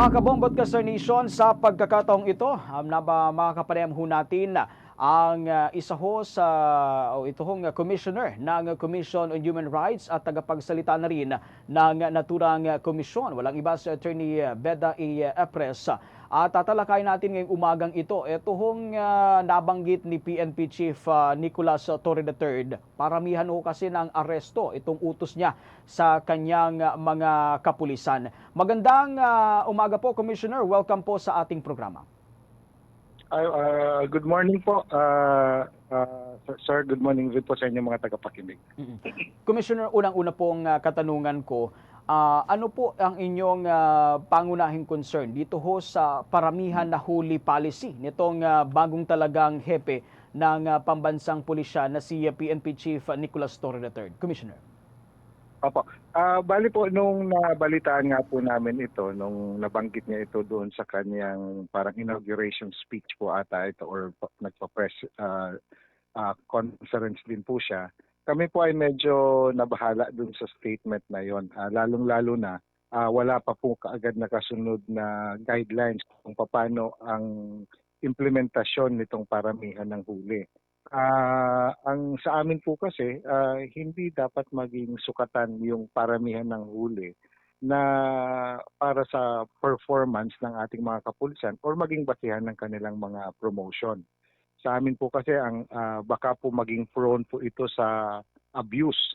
Mga kabombot ka Sir Nation, sa pagkakataong ito, makakapanayam ho natin ang isa ho sa ito hong commissioner ng Commission on Human Rights at tagapagsalita na rin ng naturang komisyon. Walang iba si Attorney Beda E. Epres. At tatalakayin natin ngayong umagang ito. Ito hong nabanggit ni PNP Chief Nicolas Torre III. Paramihan ho kasi ng aresto itong utos niya sa kanyang mga kapulisan. Magandang umaga po, Commissioner. Welcome po sa ating programa. Good morning po, sir. Good morning din po sa inyo mga tagapakinig. Commissioner, unang-una pong katanungan ko, ano po ang inyong pangunahing concern dito ho sa paramihan na huli policy nitong bagong talagang hepe ng pambansang pulisya na si PNP Chief Nicolas Torre III? Commissioner. Opo. Bali po, nung nabalitaan nga po namin ito, nung nabanggit niya ito doon sa kanyang parang inauguration speech po ata ito or nagpa-press conference din po siya, kami po ay medyo nabahala doon sa statement na yon. Lalong-lalo na wala pa po kaagad nakasunod na guidelines kung paano ang implementasyon nitong paramihan ng huli. Ang sa amin po kasi, hindi dapat maging sukatan yung paramihan ng huli na para sa performance ng ating mga kapulisan or maging basihan ng kanilang mga promotion. Sa amin po kasi baka po maging prone po ito sa abuse,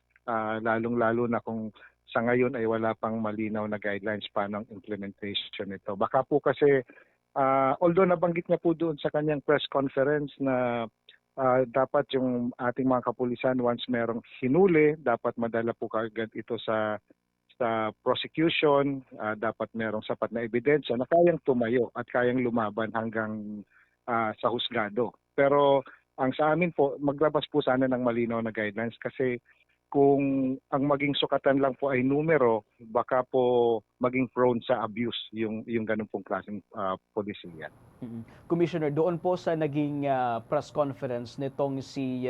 lalong-lalo na kung sa ngayon ay wala pang malinaw na guidelines paano ang implementation nito. Baka po kasi although nabanggit niya po doon sa kanyang press conference na dapat yung ating mga kapulisan once merong hinuli, dapat madala po kaagad ito sa prosecution, dapat merong sapat na ebidensya na kayang tumayo at kayang lumaban hanggang sa husgado. Pero ang sa amin po, maglabas po sana ng malinaw na guidelines kasi kung ang maging sukatan lang po ay numero, baka po maging prone sa abuse yung ganun pong klaseng polisiya. Commissioner, doon po sa naging press conference nitong si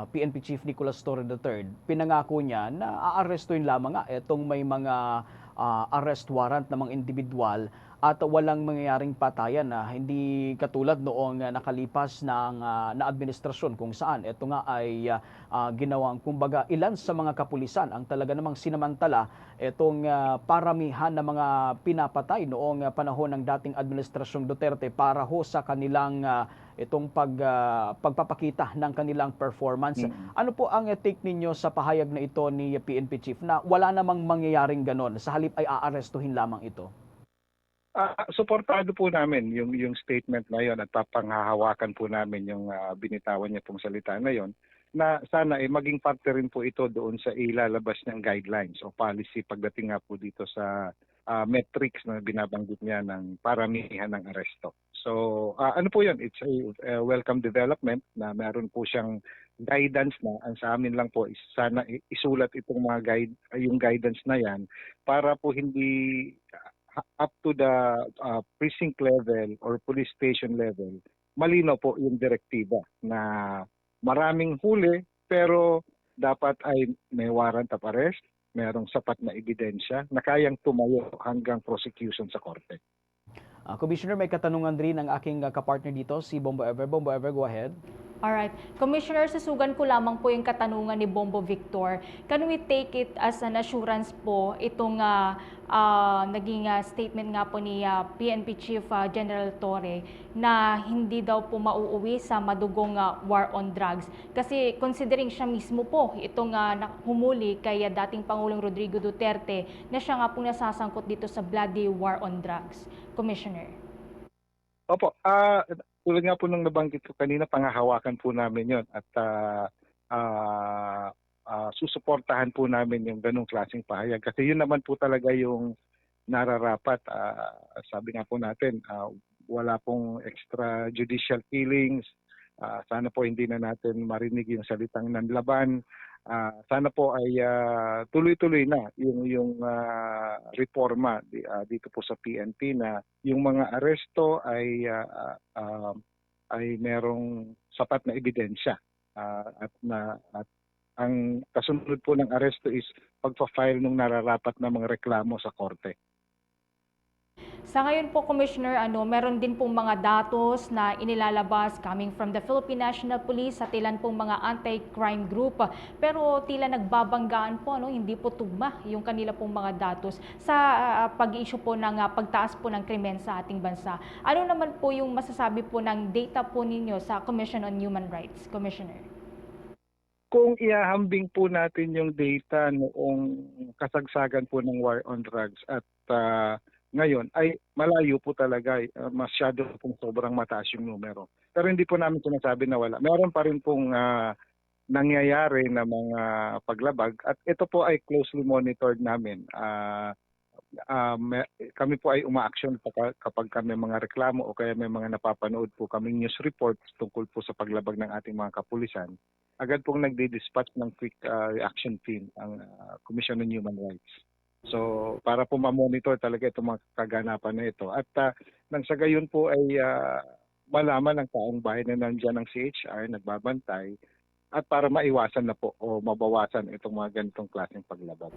PNP Chief Nicolas Torre III, pinangako niya na aarestuin lamang nga itong may mga arrest warrant ng mga individual at walang mangyayaring patayan na hindi katulad noong nakalipas na administrasyon kung saan ito nga ay ginawang kumbaga ilan sa mga kapulisan ang talaga namang sinamantala itong paramihan ng mga pinapatay noong panahon ng dating administrasyong Duterte para ho sa kanilang itong pagpapakita ng kanilang performance. Ano po ang take ninyo sa pahayag na ito ni PNP Chief na wala namang mangyayaring ganon, sa halip ay aarestuhin lamang ito? Suportado po namin yung statement na yon at papanghahawakan po namin yung binitawan niya pong salita na yon na sana maging parte rin po ito doon sa ilalabas ng guidelines o policy pagdating nga po dito sa metrics na binabanggit niya ng paramihan ng aresto. So ano po yun? It's a welcome development na meron po siyang guidance na ang sa amin lang po is sana isulat itong yung guidance na yan para po hindi up to the precinct level or police station level, malinaw po yung direktiba na maraming huli pero dapat ay may warrant of arrest, merong sapat na ebidensya na kayang tumayo hanggang prosecution sa korte. Commissioner, may katanungan rin ang aking kapartner dito, si Bombo Ever. Bombo Ever, go ahead. Alright. Commissioner, susugan ko lamang po yung katanungan ni Bombo Victor. Can we take it as an assurance po itong naging statement nga po ni PNP Chief General Torre na hindi daw po mauuwi sa madugong war on drugs? Kasi considering siya mismo po itong humuli kay dating Pangulong Rodrigo Duterte na siya nga po nasasangkot dito sa bloody war on drugs. Commissioner. Opo, tulad nga po nung nabanggit ko kanina, panghahawakan po namin yon at susuportahan po namin yung ganong klaseng pahayag. Kasi yun naman po talaga yung nararapat. Sabi nga po natin, wala pong extrajudicial killings. Sana po hindi na natin marinig yung salitang nanlaban. Sana po ay tuloy-tuloy na yung reforma dito po sa PNP na yung mga aresto ay merong sapat na ebidensya at ang kasunod po ng aresto is pagpa-file ng nararapat na mga reklamo sa korte. Sa ngayon po, Commissioner, meron din pong mga datos na inilalabas coming from the Philippine National Police sa ilan pong mga anti-crime group. Pero tila nagbabanggaan po, hindi po tugma yung kanila pong mga datos sa pag-issue po ng pagtaas po ng krimen sa ating bansa. Ano naman po yung masasabi po ng data po ninyo sa Commission on Human Rights, Commissioner? Kung ihahambing po natin yung data noong kasagsagan po ng war on drugs at ngayon ay malayo po talaga, masyado pong sobrang mataas yung numero. Pero hindi po namin sinasabi na wala. Meron pa rin pong nangyayari na mga paglabag at ito po ay closely monitored namin. Kami po ay uma-action kapag kami mga reklamo o kaya may mga napapanood po kaming news reports tungkol po sa paglabag ng ating mga kapulisan. Agad pong nagdi-dispatch ng quick reaction team ang Commission on Human Rights. So para po ma-monitor talaga itong mga kaganapan na ito. At nang sa gayon po ay malaman ng taong bayan na nandiyan ang CHR, nagbabantay, at para maiwasan na po o mabawasan itong mga ganitong klaseng paglabag.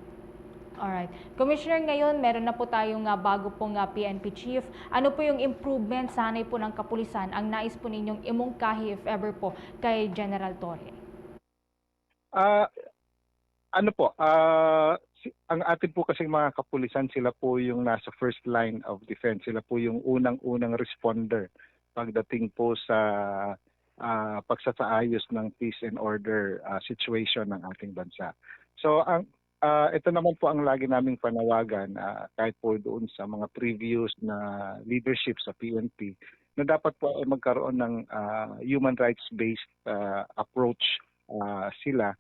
Alright. Commissioner, ngayon meron na po tayong bago pong PNP chief. Ano po yung improvement sa hanay po ng kapulisan ang nais po ninyong imungkahi if ever po kay General Torre? Ang atin po kasing mga kapulisan, sila po yung nasa first line of defense. Sila po yung unang-unang responder pagdating po sa pagsasaayos ng peace and order situation ng ating bansa. So ito naman po ang lagi naming panawagan kahit po doon sa mga previous na leadership sa PNP na dapat po ay magkaroon ng human rights-based approach sila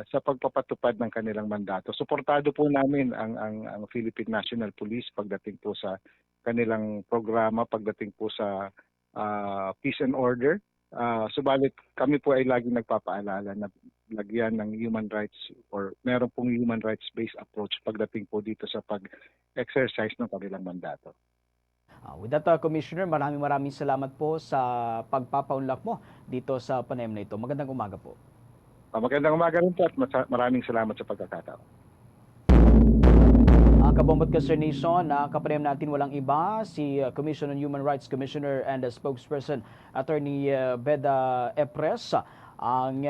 sa pagpapatupad ng kanilang mandato. Suportado po namin ang Philippine National Police pagdating po sa kanilang programa, pagdating po sa peace and order. Subalit kami po ay laging nagpapaalala na lagyan ng human rights or meron pong human rights-based approach pagdating po dito sa pag-exercise ng kanilang mandato. With that, Commissioner, maraming salamat po sa pagpapaunlak mo dito sa panayam na ito. Magandang umaga po. Magandang umaga rin po at maraming salamat sa pagkakataon. Kabombot ka, Sir Nation, kapanayam natin walang iba, si Commission on Human Rights Commissioner and Spokesperson Attorney Beda Epres. Ang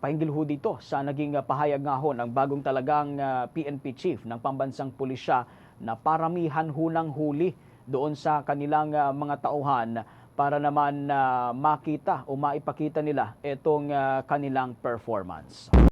pahinggil ho dito sa naging pahayag nga ho ng bagong talagang PNP Chief ng Pambansang Pulisya na paramihan ho ng huli doon sa kanilang mga tauhan para naman makita o maipakita nila itong kanilang performance.